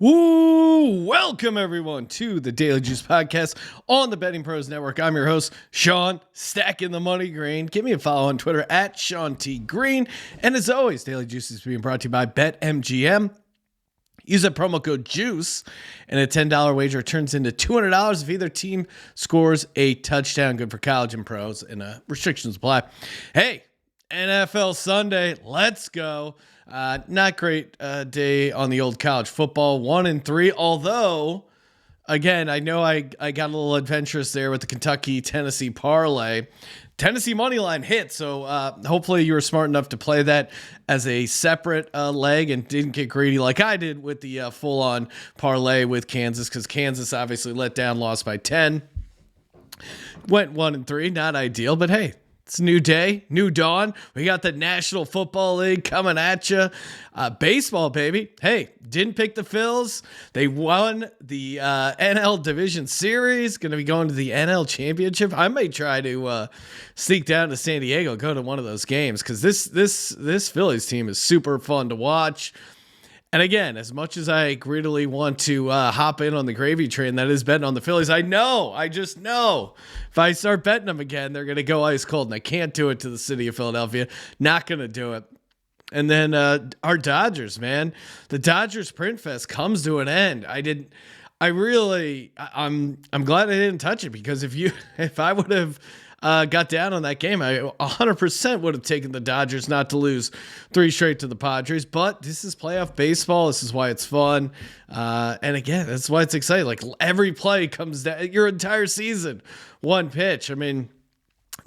Woo! Welcome everyone to the Daily Juice Podcast on the Betting Pros Network. I'm your host, Sean, stacking the money green. Give me a follow on Twitter at Sean T. Green. And as always, Daily Juice is being brought to you by BetMGM. Use that promo code JUICE and a $10 wager turns into $200 if either team scores a touchdown. Good for college and pros, and restrictions apply. Hey, NFL Sunday, let's go. Not great day on the old college football, 1-3. Although, again, I know I got a little adventurous there with the Kentucky-Tennessee parlay. Tennessee money line hit, so hopefully you were smart enough to play that as a separate leg and didn't get greedy like I did with the full-on parlay with Kansas, because Kansas obviously let down, lost by 10. Went 1-3, not ideal, but hey, it's a new day, new dawn. We got the National Football League coming at you. Baseball, baby. Hey, didn't pick the Phils. They won the NL Division Series. Going to be going to the NL Championship. I may try to sneak down to San Diego, go to one of those games, because this Phillies team is super fun to watch. And again, as much as I greedily want to hop in on the gravy train that is betting on the Phillies, I just know if I start betting them again, they're going to go ice cold, and I can't do it to the city of Philadelphia. Not going to do it. And then our Dodgers, man. The Dodgers Print Fest comes to an end. I'm glad I didn't touch it, because if I would have got down on that game, I 100% would have taken the Dodgers not to lose 3 straight to the Padres. But this is playoff baseball. This is why it's fun. And again, that's why it's exciting. Like, every play comes down, your entire season, one pitch. I mean,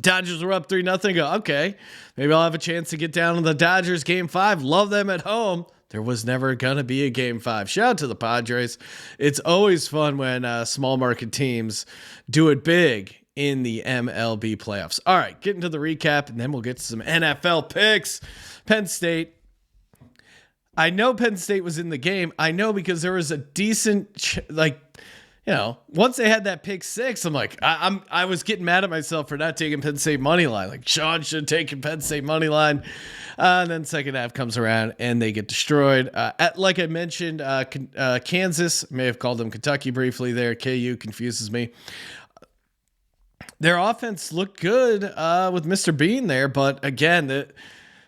Dodgers were up 3-0. Go, okay, maybe I'll have a chance to get down on the Dodgers game 5. Love them at home. There was never going to be a game 5. Shout out to the Padres. It's always fun when small market teams do it big in the MLB playoffs. All right, getting to the recap, and then we'll get to some NFL picks. Penn State. I know Penn State was in the game. I know because there was a decent, once they had that pick 6, I'm like, I was getting mad at myself for not taking Penn State money line. Like, Sean should have taken Penn State money line. And then second half comes around and they get destroyed. Like I mentioned, Kansas, may have called them Kentucky briefly there. KU confuses me. Their offense looked good with Mr. Bean there, but again,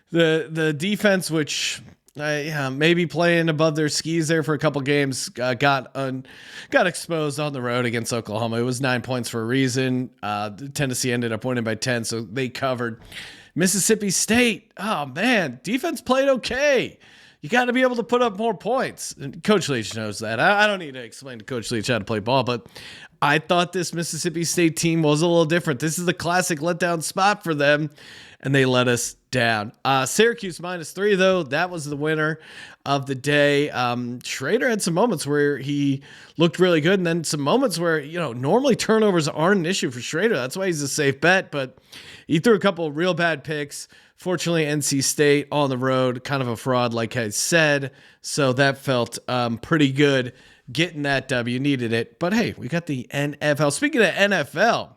the defense, which maybe playing above their skis there for a couple games, got exposed on the road against Oklahoma. It was 9 points for a reason. Tennessee ended up winning by 10, so they covered. Mississippi State, oh man, defense played okay. You got to be able to put up more points. And Coach Leach knows that. I don't need to explain to Coach Leach how to play ball, but I thought this Mississippi State team was a little different. This is the classic letdown spot for them, and they let us down. Syracuse -3, though. That was the winner of the day. Schrader had some moments where he looked really good, and then some moments where, normally turnovers aren't an issue for Schrader. That's why he's a safe bet, but he threw a couple of real bad picks. Fortunately, NC State on the road, kind of a fraud, like I said, so that felt pretty good. Getting that W, needed it. But hey, we got the NFL. Speaking of NFL,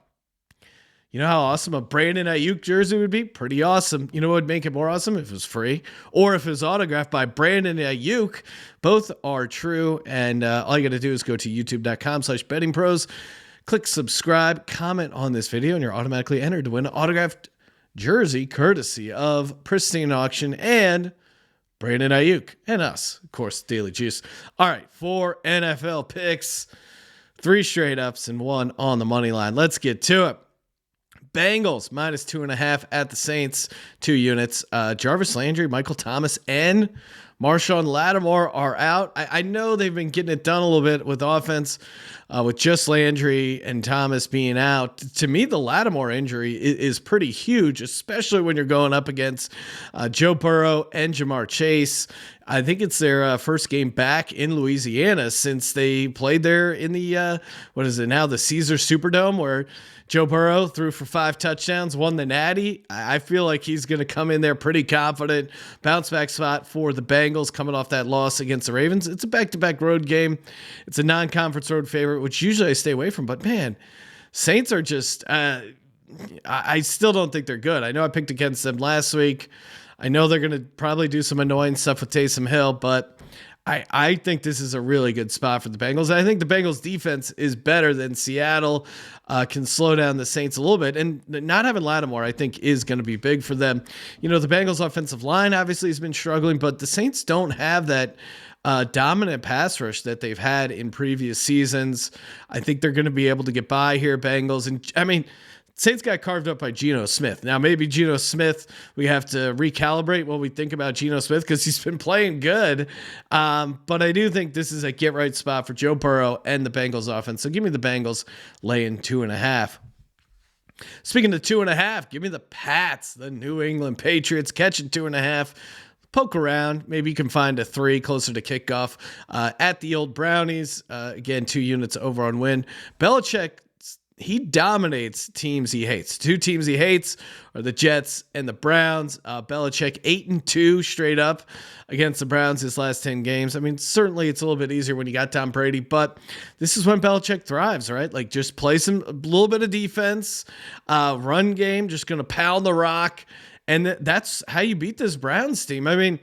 you know how awesome a Brandon Ayuk jersey would be? Pretty awesome. You know what would make it more awesome? If it was free, or if it was autographed by Brandon Ayuk. Both are true. And all you got to do is go to youtube.com/bettingpros, click subscribe, comment on this video, and you're automatically entered to win an autographed jersey courtesy of Pristine Auction and Brandon Ayuk and us, of course, Daily Juice. All right, 4 NFL picks, 3 straight ups and 1 on the money line. Let's get to it. Bengals -2.5 at the Saints, 2 units. Jarvis Landry, Michael Thomas, and Marshawn Lattimore are out. I know they've been getting it done a little bit with offense, with just Landry and Thomas being out. To me, the Lattimore injury is pretty huge, especially when you're going up against Joe Burrow and Jamar Chase. I think it's their first game back in Louisiana since they played there in the, the Caesar Superdome, where Joe Burrow threw for 5 touchdowns, won the Natty. I feel like he's going to come in there pretty confident. Bounce back spot for the Bengals coming off that loss against the Ravens. It's a back-to-back road game. It's a non-conference road favorite, which usually I stay away from. But, man, Saints are just I still don't think they're good. I know I picked against them last week. I know they're going to probably do some annoying stuff with Taysom Hill, but I think this is a really good spot for the Bengals. I think the Bengals defense is better than Seattle, can slow down the Saints a little bit. And not having Lattimore, I think, is going to be big for them. You know, the Bengals offensive line obviously has been struggling, but the Saints don't have that dominant pass rush that they've had in previous seasons. I think they're going to be able to get by here, Bengals. And I mean, Saints got carved up by Geno Smith. Now, maybe Geno Smith, we have to recalibrate what we think about Geno Smith because he's been playing good. But I do think this is a get-right spot for Joe Burrow and the Bengals offense. So give me the Bengals laying 2.5. Speaking of 2.5, give me the Pats, the New England Patriots, catching 2.5. Poke around. Maybe you can find a 3 closer to kickoff at the old Brownies. Again, 2 units over on win. Belichick, he dominates teams he hates. 2 teams he hates are the Jets and the Browns. Belichick 8-2 straight up against the Browns his last 10 games. I mean, certainly it's a little bit easier when you got Tom Brady, but this is when Belichick thrives, right? Like, just play a little bit of defense, run game, just going to pound the rock. And that's how you beat this Browns team. I mean,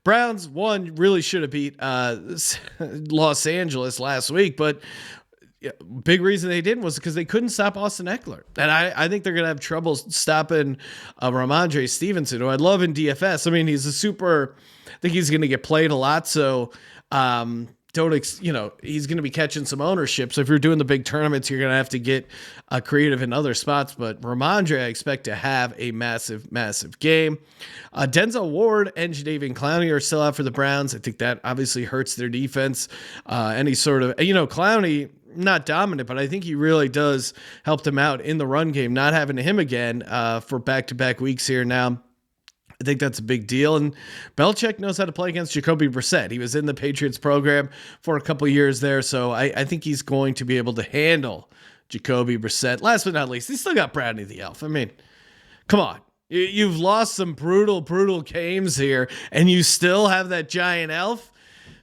Browns, one, really should have beat Los Angeles last week, but big reason they didn't was because they couldn't stop Austin Eckler. And I think they're going to have trouble stopping Ramondre Stevenson, who I love in DFS. I mean, I think he's going to get played a lot. So, he's going to be catching some ownership. So if you're doing the big tournaments, you're going to have to get creative in other spots. But Ramondre, I expect to have a massive, massive game. Denzel Ward and Jadeveon Clowney are still out for the Browns. I think that obviously hurts their defense. Any sort of, Clowney, not dominant, but I think he really does help them out in the run game. Not having him again for back-to-back weeks here now, I think that's a big deal. And Belichick knows how to play against Jacoby Brissett. He was in the Patriots program for a couple years there, so I think he's going to be able to handle Jacoby Brissett. Last but not least, he still got Brownie the Elf. I mean, come on. You've lost some brutal, brutal games here, and you still have that giant elf?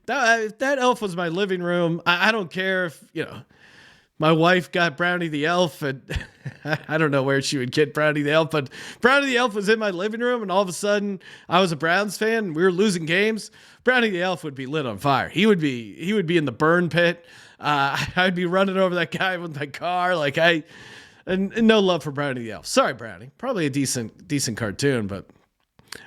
That elf was my living room. I don't care if, my wife got Brownie the Elf, and I don't know where she would get Brownie the Elf, but Brownie the Elf was in my living room, and all of a sudden I was a Browns fan, and we were losing games. Brownie the Elf would be lit on fire. He would be in the burn pit. I'd be running over that guy with my car. And no love for Brownie the Elf. Sorry, Brownie. Probably a decent cartoon, but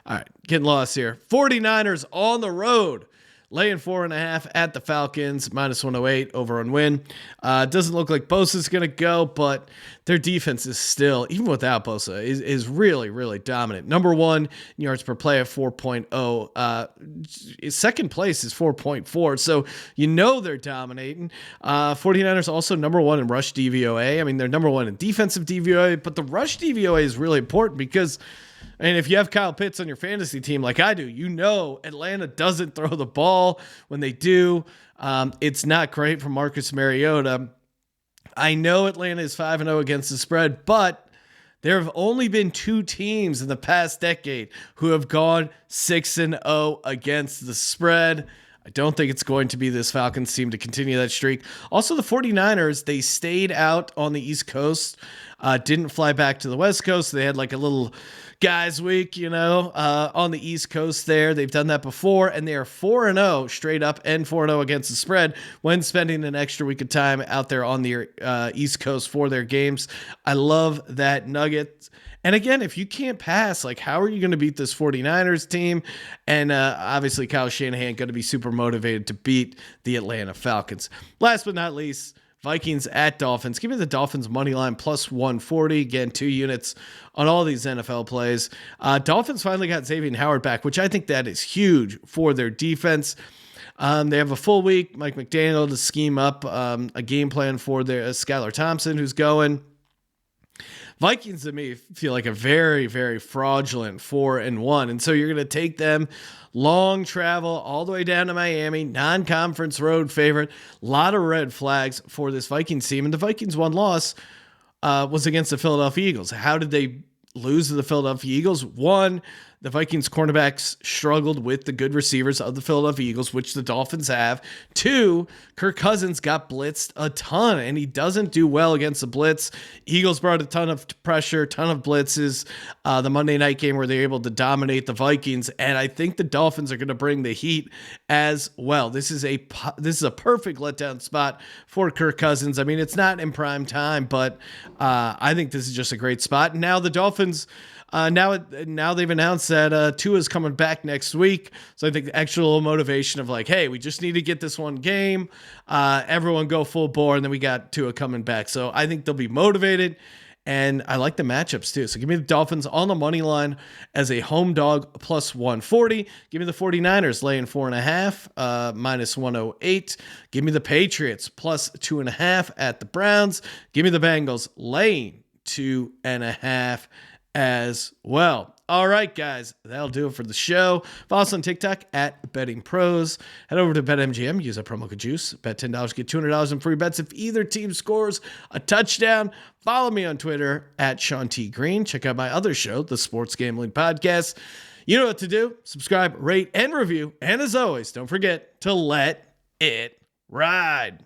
all right, getting lost here. 49ers on the road. Laying 4.5 at the Falcons, -108 over on win. Doesn't look like Bosa's going to go, but their defense is still, even without Bosa, is really, really dominant. Number 1 in yards per play at 4.0. Second place is 4.4, so they're dominating. 49ers also number 1 in rush DVOA. I mean, they're number 1 in defensive DVOA, but the rush DVOA is really important because, and if you have Kyle Pitts on your fantasy team like I do, Atlanta doesn't throw the ball. When they do, it's not great for Marcus Mariota. I know Atlanta is 5-0 against the spread, but there have only been 2 teams in the past decade who have gone 6-0 against the spread. I don't think it's going to be this Falcons team to continue that streak. Also, the 49ers, they stayed out on the East Coast, didn't fly back to the West Coast. They had like a little guys week, on the East Coast there. They've done that before, and they are 4-0 straight up and 4-0 against the spread when spending an extra week of time out there on the East Coast for their games. I love that nugget. And again, if you can't pass, how are you going to beat this 49ers team? And obviously, Kyle Shanahan going to be super motivated to beat the Atlanta Falcons. Last but not least, Vikings at Dolphins. Give me the Dolphins money line +140. Again, 2 units on all these NFL plays. Dolphins finally got Xavier Howard back, which I think that is huge for their defense. They have a full week. Mike McDaniel to scheme up a game plan for their Skylar Thompson, who's going. Vikings to me feel like a very, very fraudulent 4-1. And so you're going to take them long travel all the way down to Miami, non-conference road favorite. A lot of red flags for this Vikings team. And the Vikings' one loss was against the Philadelphia Eagles. How did they lose to the Philadelphia Eagles? One, the Vikings cornerbacks struggled with the good receivers of the Philadelphia Eagles, which the Dolphins have. 2, Kirk Cousins got blitzed a ton, and he doesn't do well against the blitz. Eagles brought a ton of pressure, ton of blitzes. The Monday night game where they're able to dominate the Vikings, and I think the Dolphins are going to bring the heat as well. This is a perfect letdown spot for Kirk Cousins. I mean, it's not in prime time, but I think this is just a great spot. Now the Dolphins. Now they've announced that Tua's coming back next week. So I think the actual motivation of like, hey, we just need to get this one game. Everyone go full bore, and then we got Tua coming back. So I think they'll be motivated, and I like the matchups too. So give me the Dolphins on the money line as a home dog plus 140. Give me the 49ers laying 4.5 minus 108. Give me the Patriots plus 2.5 at the Browns. Give me the Bengals laying 2.5 as well. All right, guys, that'll do it for the show. Follow us on TikTok at Betting Pros. Head over to BetMGM. Use our promo code JUICE. Bet $10, get $200 in free bets if either team scores a touchdown. Follow me on Twitter at Sean T. Green. Check out my other show, the Sports Gambling Podcast. You know what to do. Subscribe, rate, and review. And as always, don't forget to let it ride.